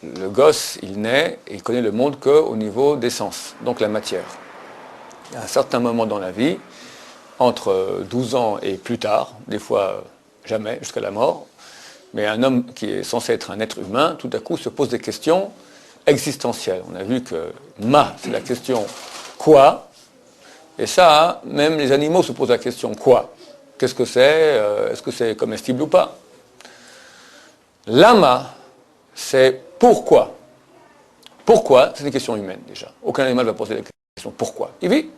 le gosse, il naît et il connaît le monde qu'au niveau des sens, donc la matière. À un certain moment dans la vie, entre 12 ans et plus tard, des fois jamais, jusqu'à la mort, mais un homme qui est censé être un être humain, tout à coup se pose des questions existentielles. On a vu que c'est la question quoi, et ça, même les animaux se posent la question quoi. Qu'est-ce que c'est? Est-ce que c'est comestible ou pas? Lama, c'est pourquoi. Pourquoi? C'est une question humaine déjà. Aucun animal va poser la question pourquoi. Il vit.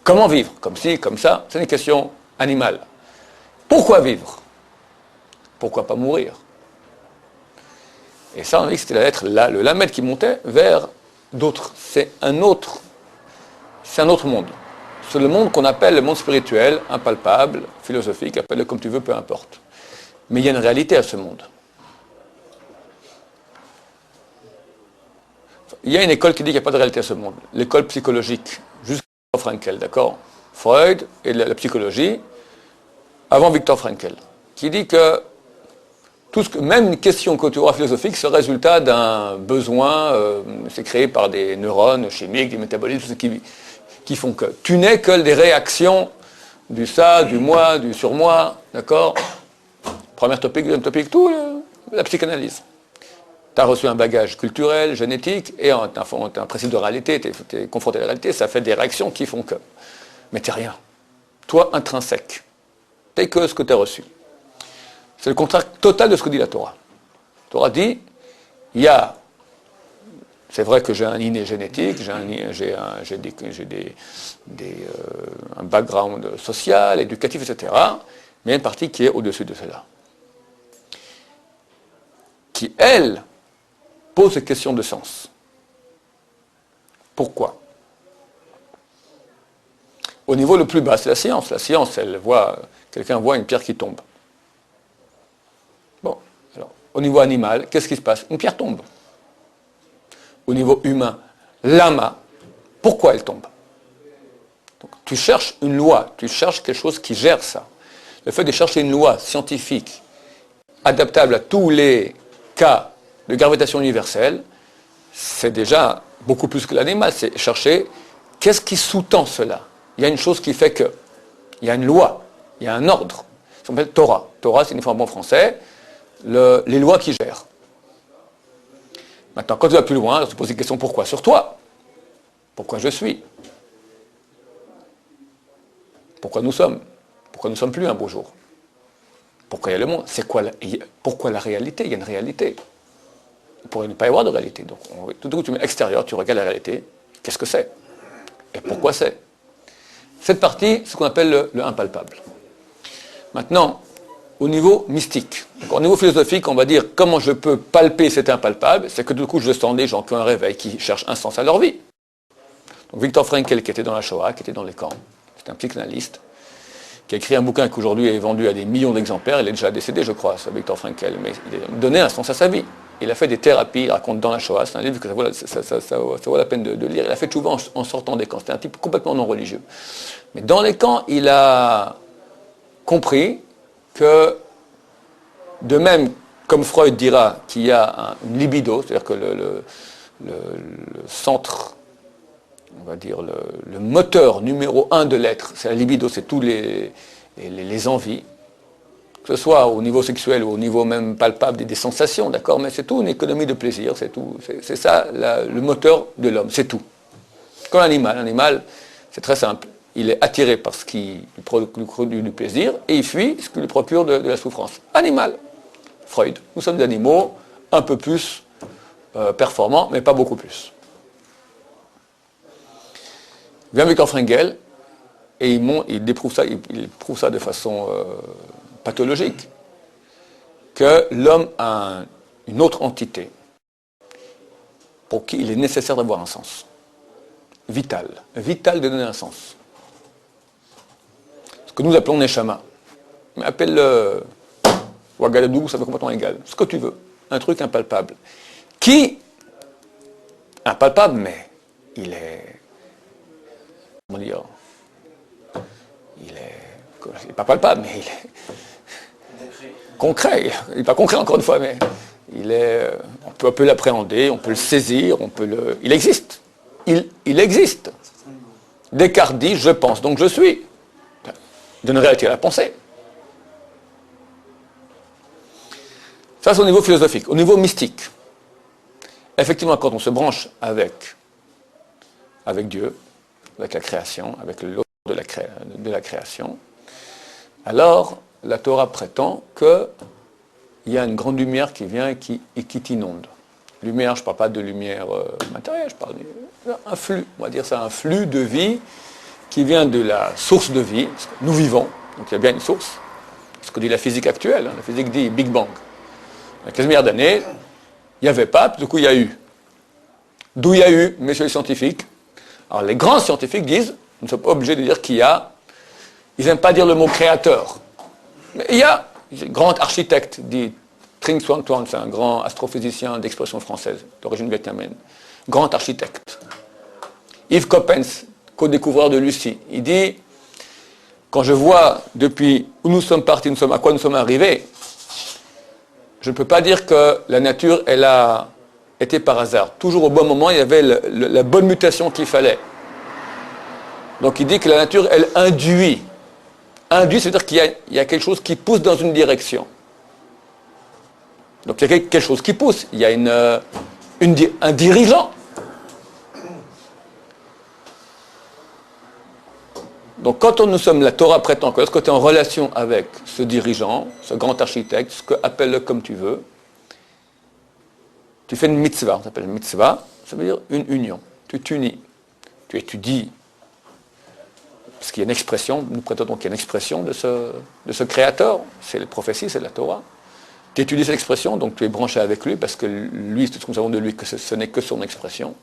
Comment vivre? Comme ci, comme ça. C'est une question animale. Pourquoi vivre? Pourquoi pas mourir? Et ça, on a dit que c'était la lettre La, le Lamed qui montait vers d'autres. C'est un autre monde. C'est le monde qu'on appelle le monde spirituel, impalpable, philosophique, appelle-le comme tu veux, peu importe. Mais il y a une réalité à ce monde. Il y a une école qui dit qu'il n'y a pas de réalité à ce monde. L'école psychologique, jusqu'à Viktor Frankl, d'accord? Freud et la psychologie, avant Viktor Frankl, qui dit que même une question que tu auras philosophique, c'est le résultat d'un besoin, c'est créé par des neurones chimiques, des métabolismes, tout ce qui font que. Tu n'es que des réactions du ça, du moi, du surmoi, d'accord? Premier topic, deuxième topic, tout, la psychanalyse. Tu as reçu un bagage culturel, génétique, et tu as un principe de réalité, tu es confronté à la réalité, ça fait des réactions qui font que. Mais tu n'es rien. Toi, intrinsèque. Tu n'es que ce que tu as reçu. C'est le contraire total de ce que dit la Torah. La Torah dit, c'est vrai que j'ai un inné génétique, j'ai un background social, éducatif, etc. Mais il y a une partie qui est au-dessus de cela. Qui, elle, pose des questions de sens. Pourquoi? Au niveau le plus bas, c'est la science. La science, quelqu'un voit une pierre qui tombe. Bon, alors, au niveau animal, qu'est-ce qui se passe? Une pierre tombe. Au niveau humain, lama, pourquoi elle tombe? Donc, tu cherches une loi, tu cherches quelque chose qui gère ça. Le fait de chercher une loi scientifique adaptable à tous les cas de gravitation universelle, c'est déjà beaucoup plus que l'animal. C'est chercher qu'est-ce qui sous-tend cela. Il y a une chose qui fait que. Il y a une loi, il y a un ordre. Ça s'appelle Torah. Torah, c'est une forme en français, les lois qui gèrent. Maintenant, quand tu vas plus loin, tu te poses des questions pourquoi sur toi? Pourquoi je suis? Pourquoi nous sommes? Pourquoi nous ne sommes plus un beau jour? Pourquoi il y a le monde? Pourquoi la réalité? Il y a une réalité. Il pourrait ne pas y avoir de réalité. Donc, tout à coup, tu mets extérieur, tu regardes la réalité. Qu'est-ce que c'est? Et pourquoi c'est? Cette partie, c'est ce qu'on appelle le impalpable. Maintenant, au niveau mystique, au niveau philosophique, on va dire comment je peux palper cet impalpable, c'est que du coup, je sens des gens qui ont un réveil, qui cherchent un sens à leur vie. Donc, Viktor Frankl, qui était dans la Shoah, qui était dans les camps, c'est un psychanalyste, qui a écrit un bouquin qui aujourd'hui est vendu à des millions d'exemplaires. Il est déjà décédé, je crois, c'est Viktor Frankl, mais il a donné un sens à sa vie. Il a fait des thérapies, il raconte dans la Shoah, c'est un livre que ça vaut la peine de lire. Il a fait souvent en sortant des camps, c'était un type complètement non religieux. Mais dans les camps, il a compris que, de même, comme Freud dira, qu'il y a une libido, c'est-à-dire que le centre, on va dire, le moteur numéro 1 de l'être, c'est la libido, c'est tous les envies, que ce soit au niveau sexuel ou au niveau même palpable des sensations, d'accord, mais c'est tout une économie de plaisir, c'est tout, c'est ça le moteur de l'homme, c'est tout. Comme l'animal, c'est très simple, il est attiré par ce qui lui produit du plaisir et il fuit ce qui lui procure de la souffrance. Animal, Freud, nous sommes des animaux un peu plus performants, mais pas beaucoup plus. Vient Viktor Frankl et il prouve ça de façon pathologique, que l'homme a une autre entité pour qui il est nécessaire d'avoir un sens. Vital de donner un sens. Ce que nous appelons Neshama. Mais appelle-le Ouagaladou, ça veut complètement égal. Ce que tu veux. Un truc impalpable. Impalpable, mais il est... Comment dire? Il est pas palpable, mais il est concret. Il n'est pas concret encore une fois, mais il est peut l'appréhender, on peut le saisir, il existe. Il existe. Descartes dit « je pense, donc je suis ». Donne réalité à la pensée. Ça, c'est au niveau philosophique. Au niveau mystique, effectivement, quand on se branche avec Dieu, avec la création, avec l'ordre de la création, alors la Torah prétend qu'il y a une grande lumière qui vient et qui t'inonde. Lumière, je ne parle pas de lumière matérielle, je parle d'un flux, on va dire ça, un flux de vie qui vient de la source de vie. Parce que nous vivons, donc il y a bien une source. Ce que dit la physique actuelle, la physique dit Big Bang. Il y a 15 milliards d'années, il n'y avait pas, puis du coup il y a eu. D'où il y a eu, messieurs les scientifiques. Alors les grands scientifiques disent, nous ne sommes pas obligés de dire qu'il y a, ils n'aiment pas dire le mot créateur. Mais il y a, un grand architecte, dit Trinh Xuan Tuan, c'est un grand astrophysicien d'expression française, d'origine vietnamienne. Grand architecte. Yves Coppens, co-découvreur de Lucie, il dit, quand je vois depuis où nous sommes partis, à quoi nous sommes arrivés, je ne peux pas dire que la nature, elle a été par hasard. Toujours au bon moment, il y avait la bonne mutation qu'il fallait. Donc il dit que la nature, elle induit. Induit, c'est-à-dire qu'il y a quelque chose qui pousse dans une direction. Donc il y a quelque chose qui pousse. Il y a un dirigeant. Donc quand nous sommes, la Torah prétend que lorsque tu es en relation avec ce dirigeant, ce grand architecte, appelle-le comme tu veux, tu fais une mitzvah, on s'appelle une mitzvah, ça veut dire une union. Tu t'unis, tu étudies, parce qu'il y a une expression, nous prétendons qu'il y a une expression de ce créateur, c'est la prophétie, c'est la Torah. Tu étudies cette expression, donc tu es branché avec lui, parce que lui, tout ce que nous savons de lui, que ce n'est que son expression.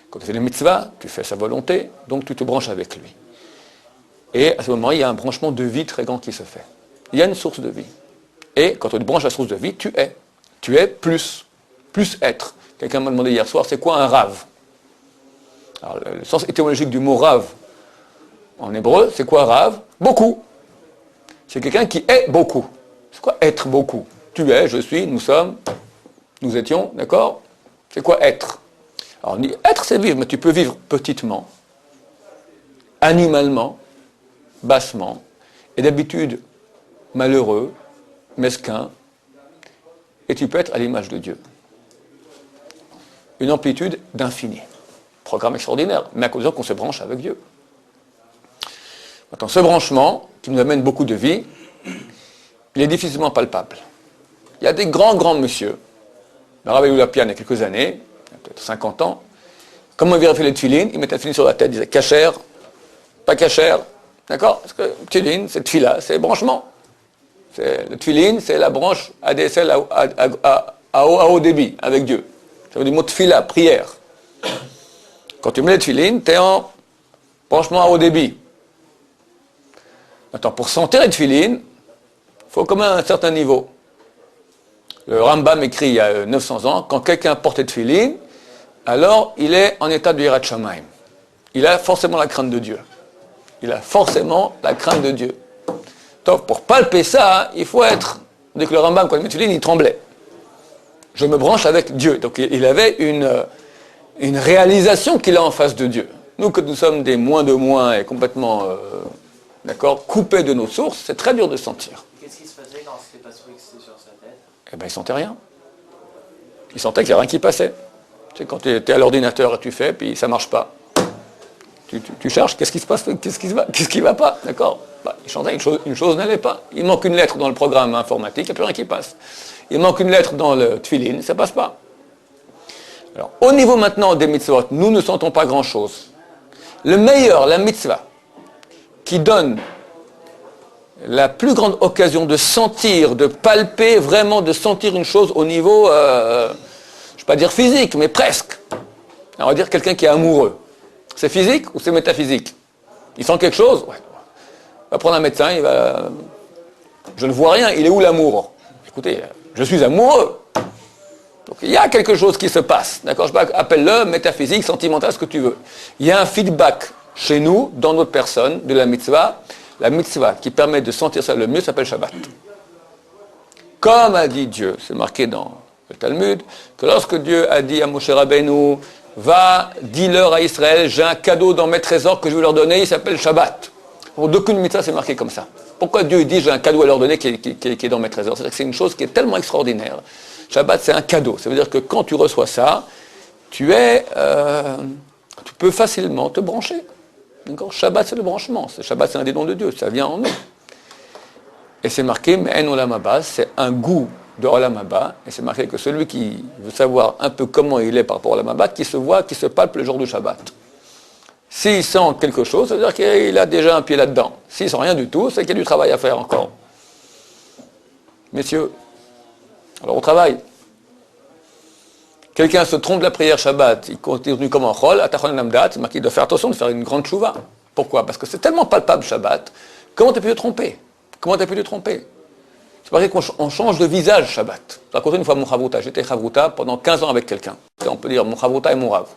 Quand tu fais une mitzvah, tu fais sa volonté, donc tu te branches avec lui. Et à ce moment, il y a un branchement de vie très grand qui se fait. Il y a une source de vie. Et quand on te branche à la source de vie, tu es. Tu es plus être. Quelqu'un m'a demandé hier soir, c'est quoi un rave? Alors, le sens étymologique du mot rave, en hébreu, c'est quoi rave? Beaucoup. C'est quelqu'un qui est beaucoup. C'est quoi être beaucoup? Tu es, je suis, nous sommes, nous étions, d'accord? C'est quoi être? Alors on dit, être c'est vivre, mais tu peux vivre petitement, animalement, bassement, et d'habitude malheureux, mesquin, et tu peux être à l'image de Dieu. Une amplitude d'infini. Programme extraordinaire, mais à cause qu'on se branche avec Dieu. Maintenant, ce branchement, qui nous amène beaucoup de vie, il est difficilement palpable. Il y a des grands monsieur, le Rav Lapian il y a quelques années, peut-être 50 ans, comment il vérifiait les tefilines, il mettait un tefilin sur la tête, il disait cachère, pas cachère, d'accord? Parce que tefilin, c'est tefila, c'est branchement. Le tefilin, c'est la branche ADSL à haut débit avec Dieu. Ça veut dire du mot tefila, prière. Quand tu mets les tefilin, tu es en branchement à haut débit. Maintenant, pour sentir les tefilin, il faut quand même un certain niveau. Le Rambam écrit il y a 900 ans, quand quelqu'un porte les tefilin, alors il est en état de Yirat Shamayim. Il a forcément la crainte de Dieu. Il a forcément la crainte de Dieu. Donc, pour palper ça, il faut être... Dès que le Rambam, quand il met les tefilin, il tremblait. Je me branche avec Dieu. Donc il avait une réalisation qu'il a en face de Dieu. Nous, que nous sommes des moins de moins et complètement coupés de nos sources, c'est très dur de sentir. Qu'est-ce qui se passait quand c'était pas fixé sur sa tête? Eh bien, il sentait rien. Il sentait qu'il n'y a rien qui passait. Tu sais, quand tu es à l'ordinateur et tu fais, puis ça ne marche pas. Tu cherches, qu'est-ce qui se passe, qu'est-ce qui va pas, d'accord? Il chantait, une chose n'allait pas. Il manque une lettre dans le programme informatique, il n'y a plus rien qui passe. Il manque une lettre dans le tefilin, ça ne passe pas. Alors, au niveau maintenant des mitzvot, nous ne sentons pas grand-chose. Le meilleur, la mitzvah, qui donne la plus grande occasion de sentir, de palper, vraiment de sentir une chose au niveau, je ne vais pas dire physique, mais presque. On va dire quelqu'un qui est amoureux. C'est physique ou c'est métaphysique? Il sent quelque chose? Ouais. Il va prendre un médecin, il va... Je ne vois rien, il est où l'amour? Écoutez, je suis amoureux. Donc il y a quelque chose qui se passe, d'accord? Appelle-le métaphysique, sentimental, ce que tu veux. Il y a un feedback chez nous, dans notre personne, de la mitzvah. La mitzvah qui permet de sentir ça le mieux s'appelle Shabbat. Comme a dit Dieu, c'est marqué dans le Talmud, que lorsque Dieu a dit à Moshe Rabbeinu, va, dis-leur à Israël, j'ai un cadeau dans mes trésors que je vais leur donner, il s'appelle Shabbat. Pour d'aucune mitzvah, c'est marqué comme ça. Pourquoi Dieu dit, j'ai un cadeau à leur donner qui est dans mes trésors? C'est-à-dire que c'est une chose qui est tellement extraordinaire. Shabbat, c'est un cadeau. Ça veut dire que quand tu reçois ça, tu peux facilement te brancher. D'accord? Shabbat, c'est le branchement. Shabbat, c'est un des dons de Dieu. Ça vient en nous. Et c'est marqué, mais en Olam Haba, c'est un goût de Olam Haba. Et c'est marqué que celui qui veut savoir un peu comment il est par rapport à Olam Haba, qui se voit, qui se palpe le jour du Shabbat. S'il sent quelque chose, ça veut dire qu'il a déjà un pied là-dedans. S'il sent rien du tout, c'est qu'il y a du travail à faire encore. Messieurs, alors on travaille. Quelqu'un se trompe de la prière Shabbat, il continue comme un chol, atachon namdat, c'est marqué de faire attention, de faire une grande chouva. Pourquoi? Parce que c'est tellement palpable Shabbat. Comment tu as pu te tromper? Comment tu as pu te tromper? C'est pareil qu'on change de visage Shabbat. J'ai raconté une fois mon chavruta. J'étais chavruta pendant 15 ans avec quelqu'un. Et on peut dire mon chavruta et mon rav.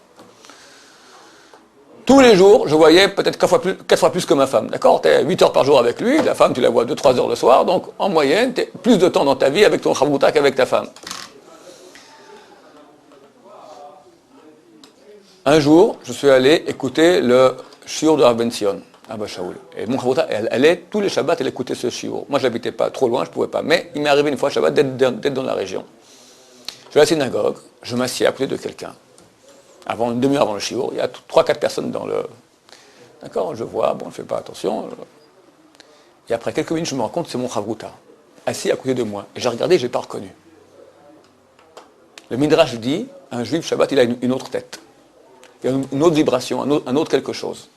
Tous les jours, je voyais peut-être 4 fois plus que ma femme. D'accord? Tu es 8 heures par jour avec lui, la femme, tu la vois 2-3 heures le soir. Donc, en moyenne, tu as plus de temps dans ta vie avec ton chavruta qu'avec ta femme. Un jour, je suis allé écouter le shiur de Rav Ben Sion, Abba Shaul. Et mon chavruta, elle allait, tous les Shabbats, elle écoutait ce shiur. Moi, je n'habitais pas trop loin, je ne pouvais pas. Mais il m'est arrivé une fois, Shabbat, d'être dans la région. Je vais à la synagogue, je m'assieds à côté de quelqu'un. Une demi-heure avant le shiur, il y a 3-4 personnes dans le... D'accord, je vois, bon, je ne fais pas attention. Et après quelques minutes, je me rends compte que c'est mon chavruta, assis à côté de moi. Et j'ai regardé, je ne l'ai pas reconnu. Le Midrash dit, un juif Shabbat, il a une autre tête. Il y a une autre vibration, un autre quelque chose.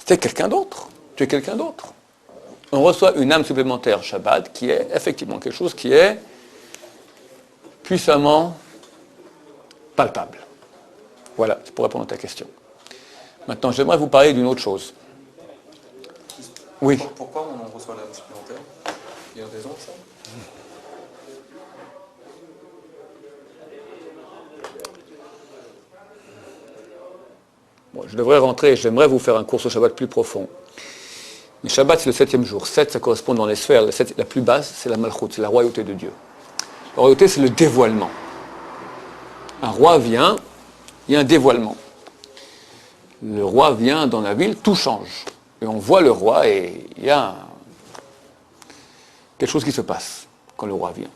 C'est quelqu'un d'autre. Tu es quelqu'un d'autre. On reçoit une âme supplémentaire Shabbat qui est effectivement quelque chose qui est puissamment palpable. Voilà, c'est pour répondre à ta question. Maintenant, j'aimerais vous parler d'une autre chose. Oui. Pourquoi on reçoit l'âme supplémentaire? Il y a une raison pour ça? Bon, je devrais rentrer, j'aimerais vous faire un cours sur Shabbat plus profond. Mais Shabbat, c'est le 7e jour. 7, ça correspond dans les sphères. La plus basse, c'est la Malchut, c'est la royauté de Dieu. La royauté, c'est le dévoilement. Un roi vient, il y a un dévoilement. Le roi vient dans la ville, tout change. Et on voit le roi et il y a quelque chose qui se passe quand le roi vient.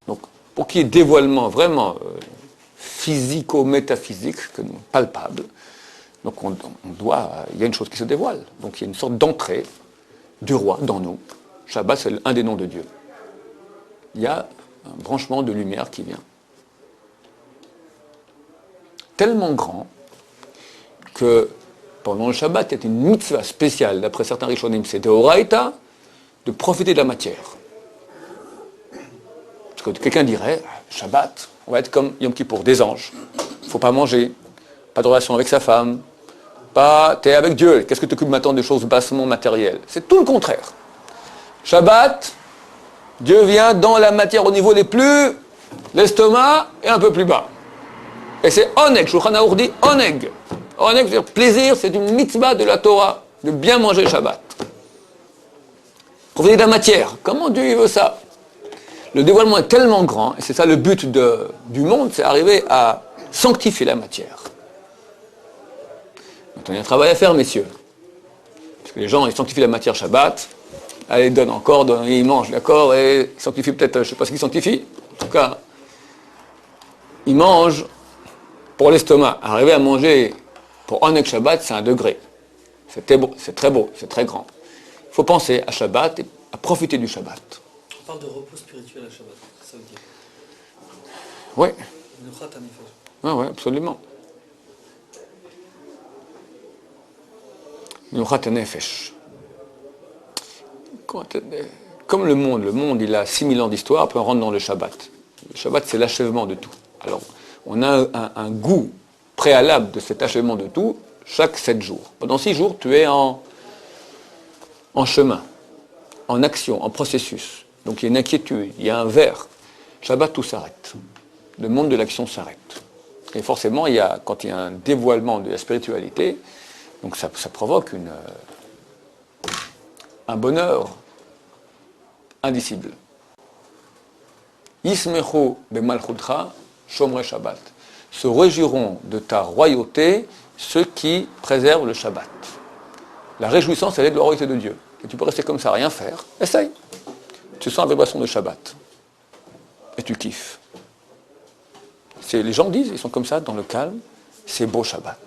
Donc, pour qu'il y ait dévoilement vraiment physico-métaphysique, palpable, donc il y a une chose qui se dévoile. Donc il y a une sorte d'entrée du roi dans nous. Shabbat, c'est un des noms de Dieu. Il y a un branchement de lumière qui vient. Tellement grand que pendant le Shabbat, il y a une mitzvah spéciale, d'après certains Rishonim, c'est d'Oraita, de profiter de la matière. Parce que quelqu'un dirait, Shabbat, on va être comme Yom Kippour, des anges. Il ne faut pas manger, pas de relation avec sa femme, t'es avec Dieu, qu'est-ce que tu t'occupes maintenant des choses bassement matérielles? C'est tout le contraire. Shabbat, Dieu vient dans la matière au niveau l'estomac et un peu plus bas. Et c'est oneg, Shulchan Aruch dit oneg. Oneg, c'est-à-dire plaisir, c'est une mitzvah de la Torah, de bien manger Shabbat. Profiter de la matière, comment Dieu il veut ça? Le dévoilement est tellement grand, et c'est ça le but du monde, c'est arriver à sanctifier la matière. Maintenant, il y a un travail à faire, messieurs. Parce que les gens, ils sanctifient la matière Shabbat, ils donnent encore, ils mangent, d'accord, et ils sanctifient peut-être, je ne sais pas ce qu'ils sanctifient, en tout cas, ils mangent pour l'estomac. Arriver à manger pour Oneg Shabbat, c'est un degré. C'est très beau, c'est très grand. Il faut penser à Shabbat et à profiter du Shabbat. On parle de repos spirituel à Shabbat, ça veut dire. Oui. Oui, absolument. Comme le monde il a 6000 ans d'histoire, après on rentre dans le Shabbat. Le Shabbat, c'est l'achèvement de tout. Alors, on a un goût préalable de cet achèvement de tout chaque 7 jours. Pendant 6 jours, tu es en chemin, en action, en processus. Donc il y a une inquiétude, il y a un verre. Shabbat, tout s'arrête. Le monde de l'action s'arrête. Et forcément, quand il y a un dévoilement de la spiritualité, donc ça provoque un bonheur indicible. Yismechu bemalchutcha shomrei Shabbat. Se réjouiront de ta royauté ceux qui préservent le Shabbat. La réjouissance, elle est de la royauté de Dieu. Et tu peux rester comme ça, rien faire. Essaye. Tu sens la vibration de Shabbat. Et tu kiffes. Les gens disent, ils sont comme ça, dans le calme, c'est beau Shabbat.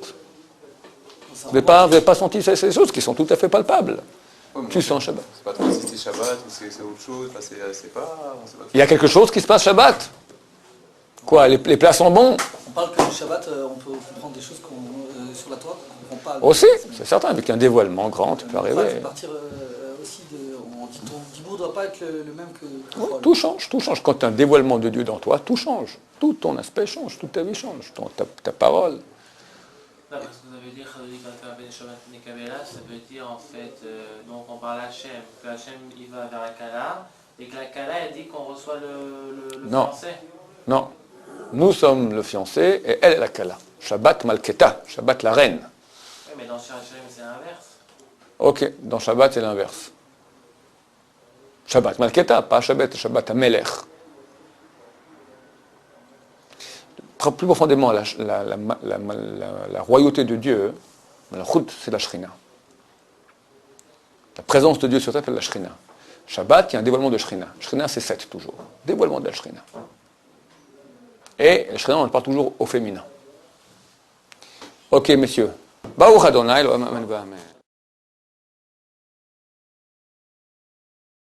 Vous n'avez pas senti ces choses qui sont tout à fait palpables. Ouais, Tu sens Shabbat. C'est pas trop si c'est Shabbat ou c'est autre chose. Enfin, c'est pas. On sait pas. Il y a quelque chose qui se passe Shabbat. Quoi, les plats sont bons? On parle que le Shabbat, on peut comprendre des choses sur la Torah qu'on ne comprend pas. Aussi, c'est certain, avec un dévoilement grand, tu peux Ça arriver. fait partir aussi de. On dit ton dibour ne doit pas être le même que Oui, Chol. tout change, tout change. Quand tu as un dévoilement de Dieu dans toi, tout change. Tout ton aspect change, toute ta vie change, ta parole. Non, parce que ça veut dire, Shabbat Nekabela, ça veut dire en fait, donc on parle Hachem, que Hachem il va vers la Kala, et que la Kala elle dit qu'on reçoit le Non. fiancé. Non. Nous sommes le fiancé et elle est la Kala. Shabbat Malketa, Shabbat la reine. Oui, mais dans Shir Hachem c'est l'inverse. Ok, dans Shabbat c'est l'inverse. Shabbat Malketa, pas Shabbat, Shabbat Amelech. Plus profondément, la royauté de Dieu, la route, c'est la Shrina. La présence de Dieu sur terre, c'est la Shrina. Shabbat, il y a un dévoilement de Shrina. Shrina, c'est 7 toujours. Dévoilement de la Shrina. Et la Shrina, on parle toujours au féminin. Ok, messieurs. Baruch Adonai, Amen.